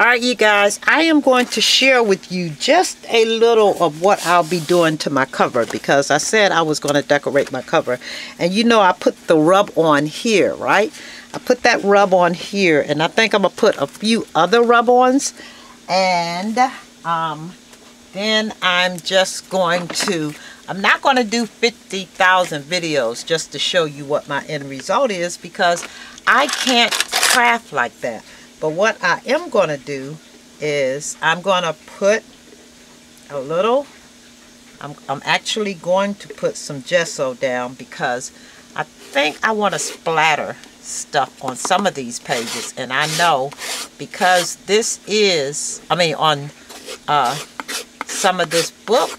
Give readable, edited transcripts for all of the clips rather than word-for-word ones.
Alright, you guys, I am going to share with you just a little of what I'll be doing to my cover, because I said I was going to decorate my cover. And you know, I put the rub on here, right? I put that rub on here, and I think I'm going to put a few other rub-ons. And then I'm just going to, I'm not going to do 50,000 videos just to show you what my end result is, because I can't craft like that. But what I am going to do is I'm going to put a little, I'm actually going to put some gesso down, because I think I want to splatter stuff on some of these pages. And I know because this is, on some of this book,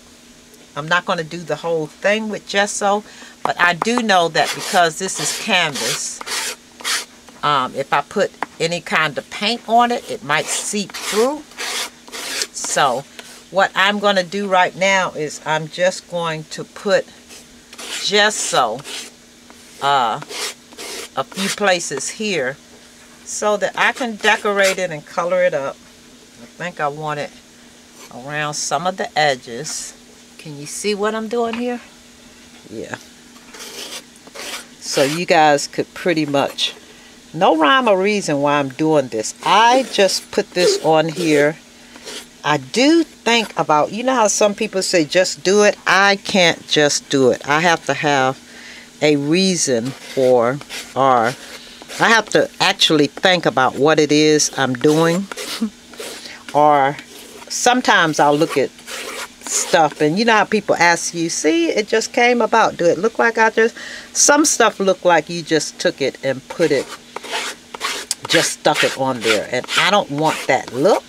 I'm not going to do the whole thing with gesso, but I do know that because this is canvas, if I put any kind of paint on it, it might seep through. So what I'm going to do right now is I'm just going to put gesso a few places here so that I can decorate it and color it up. I think I want it around some of the edges. Can you see what I'm doing here? Yeah. So you guys could pretty much, no rhyme or reason why I'm doing this. I just put this on here. I do think about, you know how some people say just do it? I can't just do it. I have to have a reason for, or I have to actually think about what it is I'm doing. Or sometimes I'll look at stuff, and you know how people ask you, see, it just came about. Do it look like I just, some stuff look like you just took it and put it, just stuck it on there, and I don't want that look.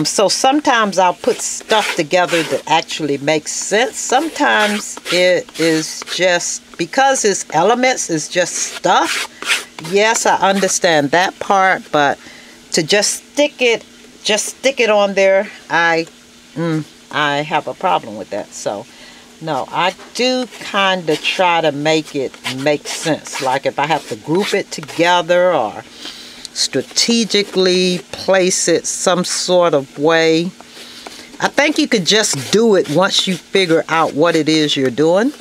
So sometimes I'll put stuff together that actually makes sense. Sometimes it is just, because it's elements, it's just stuff. Yes, I understand that part, but to just stick it on there, I have a problem with that. So no, I do kind of try to make it make sense. Like if I have to group it together or strategically place it some sort of way. I think you could just do it once you figure out what it is you're doing.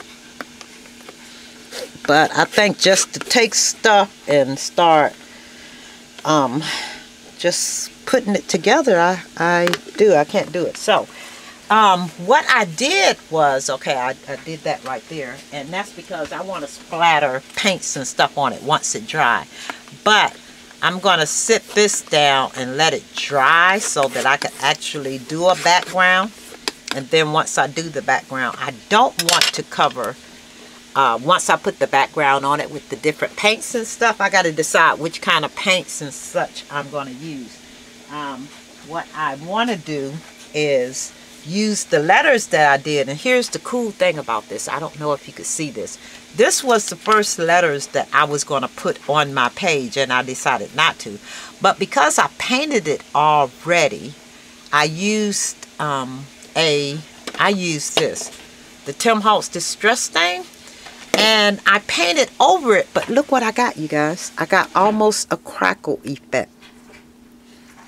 But I think just to take stuff and start just putting it together, I can't do it. So what I did was, okay, I did that right there, and that's because I want to splatter paints and stuff on it once it dry. But I'm going to sit this down and let it dry so that I can actually do a background. And then once I do the background, I don't want to cover, once I put the background on it with the different paints and stuff, I got to decide which kind of paints and such I'm going to use. What I want to do is use the letters that I did. And here's the cool thing about this. I don't know if you could see this. This was the first letters that I was going to put on my page, and I decided not to. But because I painted it already, I used this, the Tim Holtz Distress Stain, and I painted over it. But look what I got, you guys. I got almost a crackle effect.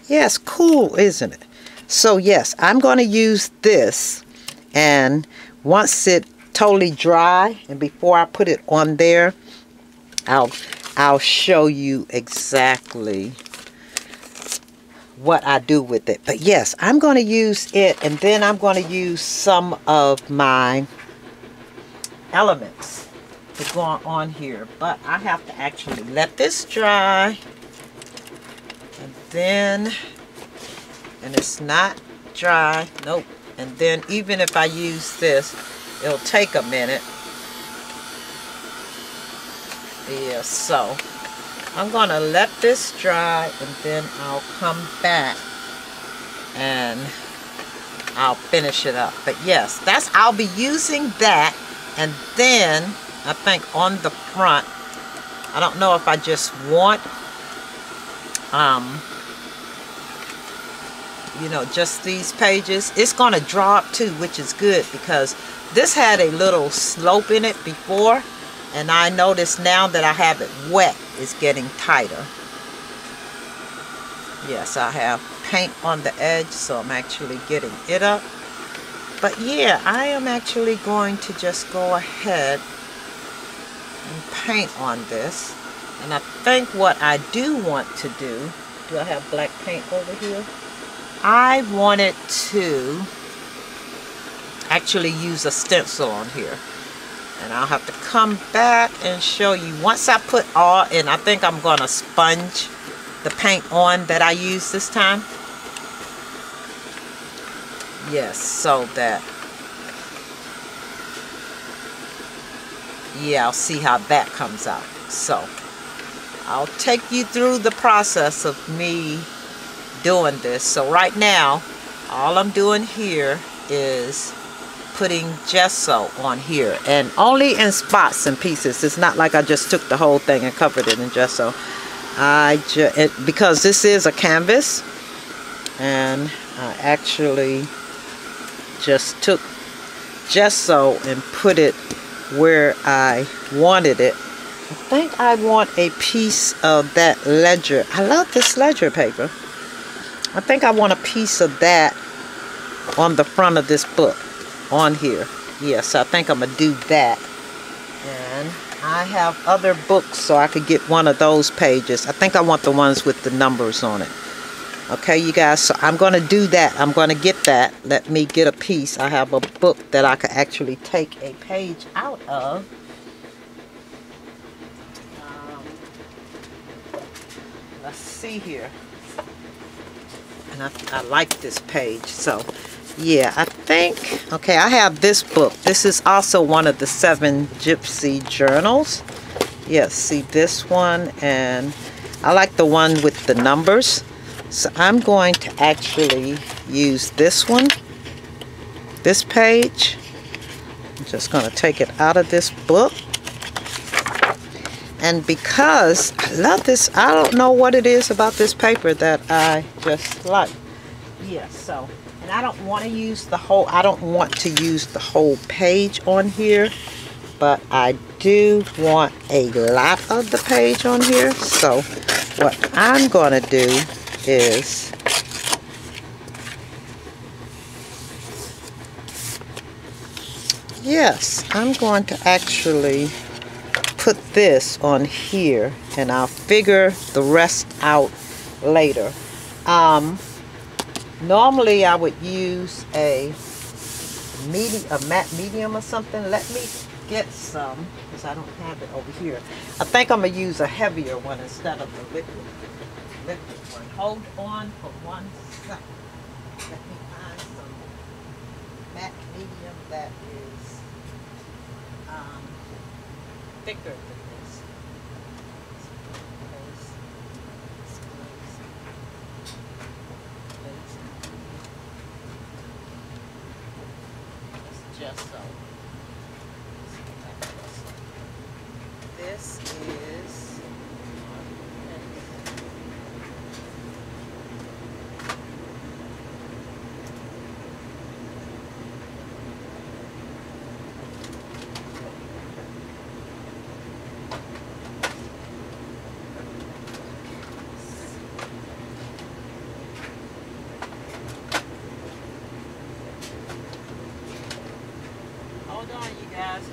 Yes, cool, isn't it? So yes, I'm going to use this, and once it totally dry and before I put it on there, I'll show you exactly what I do with it. But yes, I'm going to use it, and then I'm going to use some of my elements to go on here. But I have to actually let this dry, and then, and it's not dry, nope. And then even if I use this, it'll take a minute. Yeah, so I'm going to let this dry, and then I'll come back and I'll finish it up. But yes, I'll be using that. And then I think on the front, I don't know if I just want you know, just these pages. It's going to draw up too, which is good, because this had a little slope in it before, and I notice now that I have it wet, it's getting tighter. Yes, I have paint on the edge, so I'm actually getting it up. But yeah, I am actually going to just go ahead and paint on this. And I think what I do want to do I have black paint over here? I wanted to actually use a stencil on here. And I'll have to come back and show you. Once I put all in, I think I'm going to sponge the paint on that I used this time. Yes, so that, yeah, I'll see how that comes out. So I'll take you through the process of me doing this. So right now, all I'm doing here is putting gesso on here, and only in spots and pieces. It's not like I just took the whole thing and covered it in gesso. Because this is a canvas, and I actually just took gesso and put it where I wanted it. I think I want a piece of that ledger. I love this ledger paper. I think I want a piece of that on the front of this book on here. Yes, I think I'm gonna do that. And I have other books, so I could get one of those pages. I think I want the ones with the numbers on it. Okay, you guys, so I'm going to do that. I'm going to get that. Let me get a piece. I have a book that I could actually take a page out of. Let's see here. And I like this page. So, yeah, I think, okay, I have this book. This is also one of the 7Gypsy journals. Yes, see this one, and I like the one with the numbers. So I'm going to actually use this one, this page. I'm just going to take it out of this book. And because I love this, I don't know what it is about this paper that I just like. Yeah, so, and I don't want to use the whole, I don't want to use the whole page on here, but I do want a lot of the page on here. So what I'm going to do is yes, I'm going to actually put this on here, and I'll figure the rest out later. Normally I would use a matte medium or something. Let me get some, because I don't have it over here. I think I'm going to use a heavier one instead of the liquid one. Hold on for 1 second. Let me find some matte medium that is thicker than this. It's just so. This is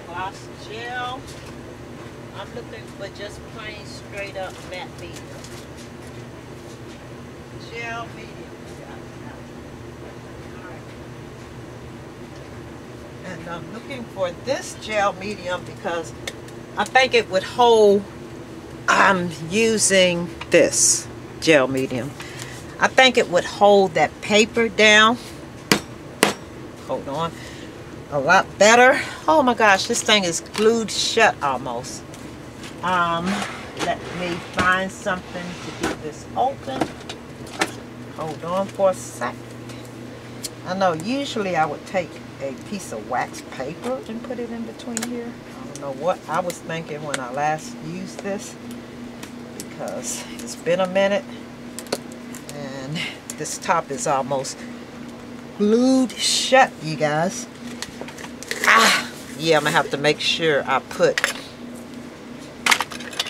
gloss gel. I'm looking for just plain straight up matte medium. Gel medium. And I'm looking for this gel medium because I think it would hold. I'm using this gel medium. I think it would hold that paper down. Hold on. A lot better. Oh my gosh, this thing is glued shut almost. Let me find something to get this open. Hold on for a sec. I know usually I would take a piece of wax paper and put it in between here. I don't know what I was thinking when I last used this, because it's been a minute and this top is almost glued shut, you guys. Yeah, I'm gonna have to make sure I put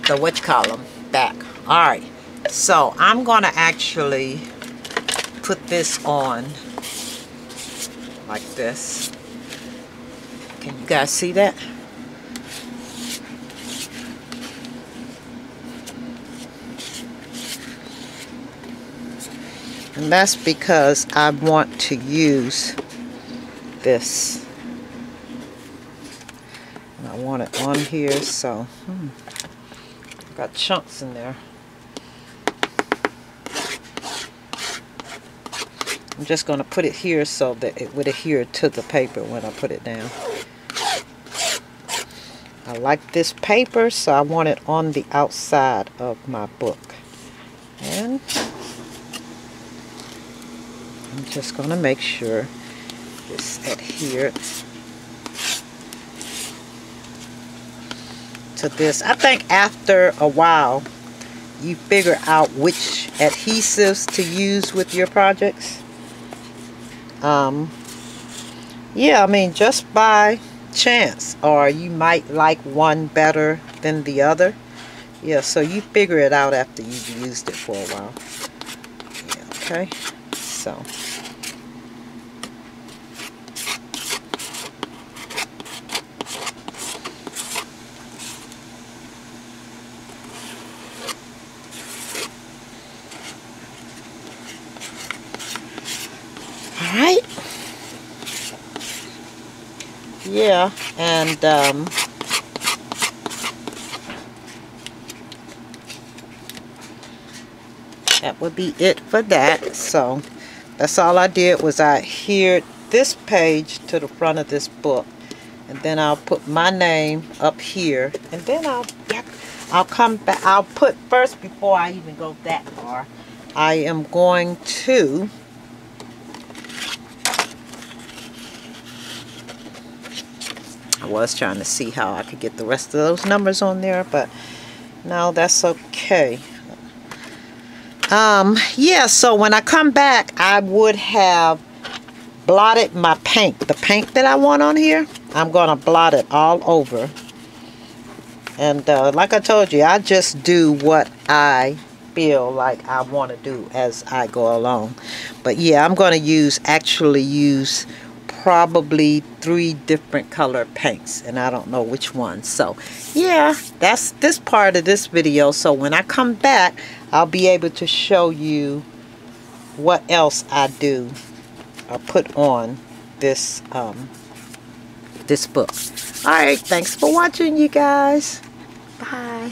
the witch column back. Alright, So I'm going to actually put this on like this. Can you guys see that? And that's because I want to use this. And I want it on here, so I've got chunks in there. I'm just going to put it here so that it would adhere to the paper when I put it down. I like this paper, so I want it on the outside of my book. And I'm just going to make sure it's adhered to this. I think after a while, you figure out which adhesives to use with your projects. Yeah, I mean, just by chance, or you might like one better than the other. Yeah, so you figure it out after you've used it for a while. Yeah, okay, so all right. Yeah, and that would be it for that. So that's all I did, was I adhered this page to the front of this book, and then I'll put my name up here, and then I'll come back. I'll put first, before I even go that far, I am going to I was trying to see how I could get the rest of those numbers on there, but no, that's okay. Yeah, so when I come back, I would have blotted my paint. The paint that I want on here, I'm going to blot it all over. And like I told you, I just do what I feel like I want to do as I go along. But yeah, I'm going to actually use probably 3 different color paints, and I don't know which one. So yeah, that's this part of this video. So when I come back, I'll be able to show you what else I do or put on this this book. All right, thanks for watching, you guys. Bye.